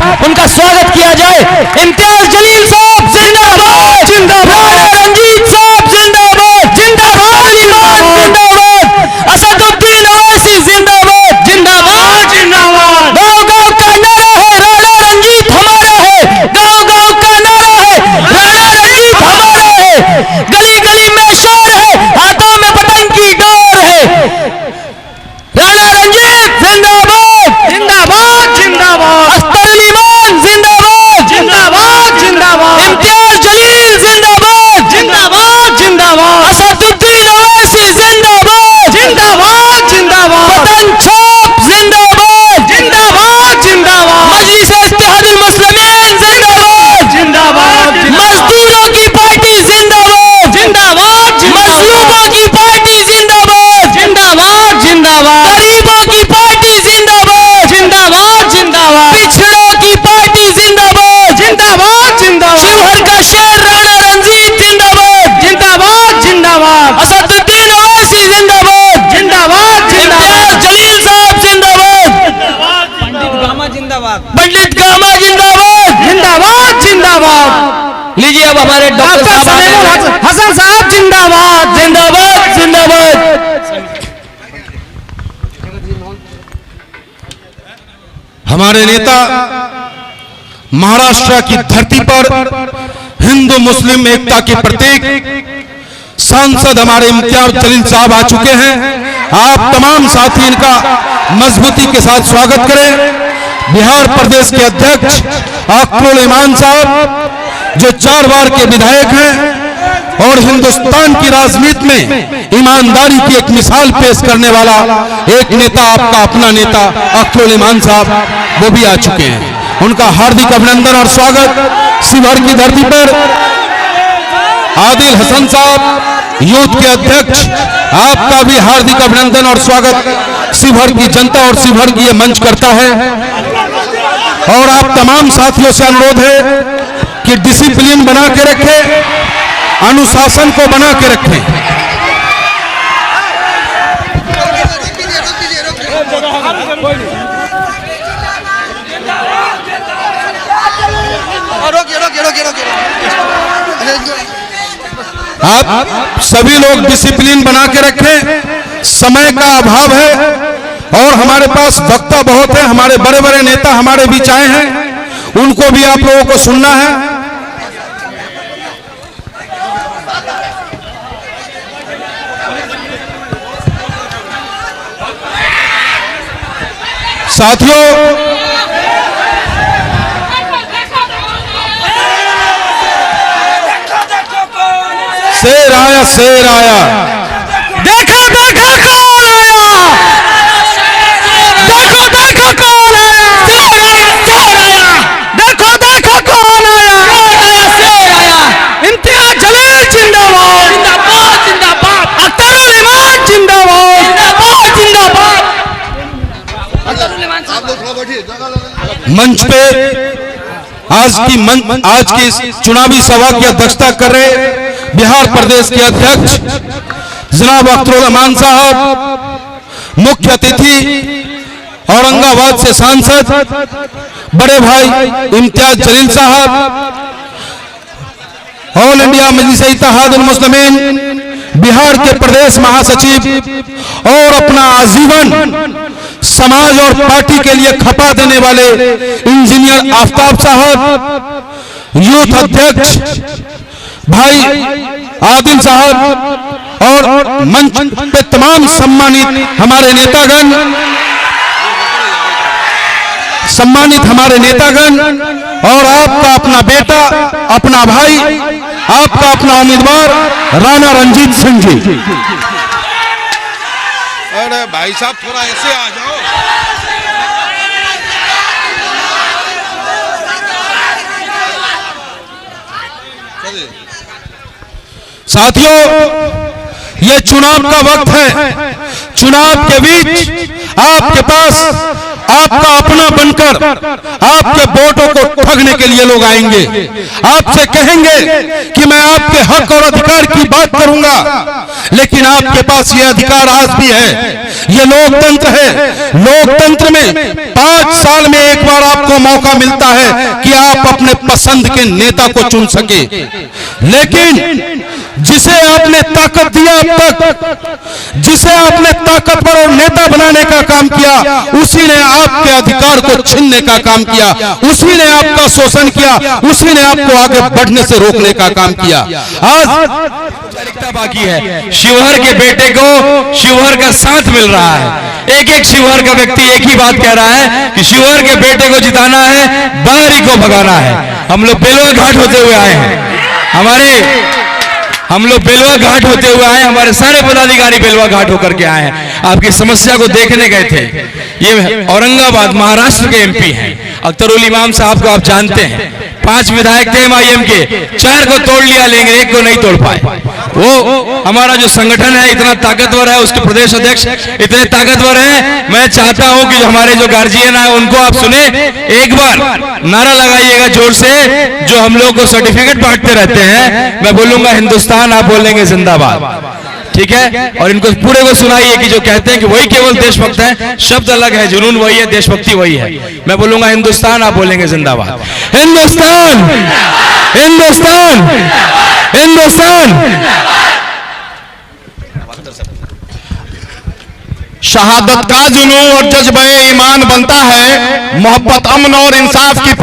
साथ उनका स्वागत किया जाए। इम्तियाज जलील साहब जिंदाबाद, जिंदाबाद। रंजीत साहब जिंदाबाद, जिंदाबाद। जिंदाबाद। असदुद्दीन ओवैसी जिंदाबाद, जिंदाबाद, जिंदाबाद। गांव गांव का नारा है राणा रंजीत हमारा है, गांव गांव का नारा है राणा रंजीत हमारा है। गली गली में शोर है, हाथों में पतंग की डोर है। राणा रंजीत जिंदाबाद, जिंदाबाद, जिंदाबाद। अख्तर अली मान जिंदाबाद, जिंदाबाद, जिंदाबाद। इम्तियाज जलील जिंदाबाद, जिंदाबाद, जिंदाबाद। असदुद्दीन ओवैसी जिंदाबाद, जिंदाबाद, जिंदाबाद। पतंग छाप जिंदाबाद, जिंदाबाद, जिंदाबाद। मजलिस इत्तेहादुल मुस्लिमीन जिंदाबाद, जिंदाबाद। मजदूरों की पार्टी जिंदाबाद, जिंदाबाद। मजलूमों की पार्टी जिंदाबाद, जिंदाबाद, जिंदाबाद। गरीबों की पार्टी जिंदाबाद, जिंदाबाद, जिंदाबाद। पिछड़ों की पार्टी जिंदाबाद, जिंदाबाद, जिंदाबाद। शिवहर का शेर राणा रंजीत जिंदाबाद, जिंदाबाद, जिंदाबाद। असदुद्दीन ओवैसी जिंदाबाद, जिंदाबाद, जिंदाबाद। जलील साहब जिंदाबाद, पंडित गामा जिंदाबाद, पंडित गामा जिंदाबाद, जिंदाबाद, जिंदाबाद। लीजिए अब हमारे डॉक्टर साहब हसन साहब जिंदाबाद, जिंदाबाद, जिंदाबाद। हमारे नेता महाराष्ट्र की धरती पर हिंदू मुस्लिम एकता के प्रतीक सांसद हमारे इम्तियाज जलील साहब आ चुके हैं। आप तमाम साथी इनका मजबूती के साथ स्वागत करें। बिहार प्रदेश के अध्यक्ष अख्तर इमान साहब जो 4 बार के विधायक हैं और हिंदुस्तान की राजनीति में ईमानदारी की एक मिसाल पेश करने वाला एक नेता, आपका अपना नेता अख्तर इमान साहब, वो भी आ चुके हैं। उनका हार्दिक अभिनंदन और स्वागत। शिवहर की धरती पर आदिल हसन साहब यूथ के अध्यक्ष, आपका भी हार्दिक अभिनंदन और स्वागत शिवहर की जनता और शिवहर की ये मंच करता है। और आप तमाम साथियों से अनुरोध है कि डिसिप्लिन बना के रखें, अनुशासन को बना के रखें। आप सभी लोग डिसिप्लिन बना के रखें। समय का अभाव है और हमारे पास वक्ता बहुत है। हमारे बड़े बड़े नेता हमारे बीच आए हैं, उनको भी आप लोगों को सुनना है। साथियों, शेर आया, शेर आया, देखो देखो कौन आया, देखो देखो कौन आया, शेर आया, शेर आया। देखो देखो कौन आया, शेर आया। इम्तियाज जलील जिंदाबाद, जिंदाबाद, जिंदाबाद। अख्तर अली मान जिंदाबाद, जिंदाबाद, जिंदाबाद। मंच पे आज की इस चुनावी सभा की अध्यक्षता कर रहे बिहार प्रदेश के अध्यक्ष जनाब अख्तर इमान साहब, मुख्य अतिथि औरंगाबाद से सांसद बड़े भाई इम्तियाज जलील साहब, ऑल इंडिया मजलिस इत्तेहादुल मुस्लिमीन बिहार के प्रदेश महासचिव और अपना आजीवन समाज और पार्टी के लिए खपा देने वाले इंजीनियर आफ्ताब साहब, यूथ अध्यक्ष भाई आदिल साहब और मंच पे तमाम सम्मानित हमारे नेतागण, और आपका अपना बेटा, अपना भाई, आपका अपना उम्मीदवार राणा रंजीत सिंह जी। अरे भाई साहब थोड़ा ऐसे आ जाओ। साथियों, ये चुनाव का वक्त है। चुनाव के बीच आपके पास आपका अपना बनकर आपके वोटों को ठगने के लिए लोग आएंगे, आपसे कहेंगे कि मैं आपके हक और अधिकार की बात करूंगा, लेकिन आपके पास ये अधिकार आज भी है। ये लोकतंत्र है। लोकतंत्र में 5 साल में एक बार आपको मौका मिलता है कि आप अपने पसंद के नेता को चुन सके, लेकिन जिसे आपने ताकत दिया अब तक, जिसे आपने ताकतवर और नेता बनाने का काम किया, उसी ने आपके अधिकार को छीनने का काम किया, उसी ने आपका शोषण किया, उसी ने आपको आगे बढ़ने से रोकने का काम किया। आज औपचारिकता बाकी है। शिवहर के बेटे को शिवहर का साथ मिल रहा है। एक शिवहर का व्यक्ति एक ही बात कह रहा है कि शिवहर के बेटे को जिताना है, बाहरी को भगाना है। हम लोग बेलवा घाट होते हुए आए हैं, हम लोग बेलवा घाट होते हुए आए, हमारे सारे पदाधिकारी बेलवा घाट होकर के आए हैं। आपकी समस्या को देखने गए थे। ये औरंगाबाद महाराष्ट्र के एमपी हैं, अख्तरुल इमाम साहब को आप जानते हैं। 5 विधायक थे MIM के, 4 को तोड़ लिया, लेकिन 1 को नहीं तोड़ पाए। वो हमारा जो संगठन है इतना ताकतवर है, उसके प्रदेश अध्यक्ष इतने ताकतवर हैं। मैं चाहता हूं कि हमारे जो गार्जियन है उनको आप सुने, एक बार नारा लगाइएगा जोर से, जो हम लोग को सर्टिफिकेट बांटते रहते हैं। मैं बोलूंगा हिंदुस्तान, आप बोलेंगे जिंदाबाद, ठीक है? और इनको पूरे को सुनाइए कि जो कहते हैं कि वही केवल देशभक्त है, शब्द अलग है, जुनून वही है, देशभक्ति वही है। मैं बोलूंगा हिंदुस्तान, आप बोलेंगे जिंदाबाद। हिंदुस्तान, हिंदुस्तान, हिंदुस्तान। शहादत का जुनून और जज्बे ईमान बनता है, मोहब्बत, अमन और इंसाफ की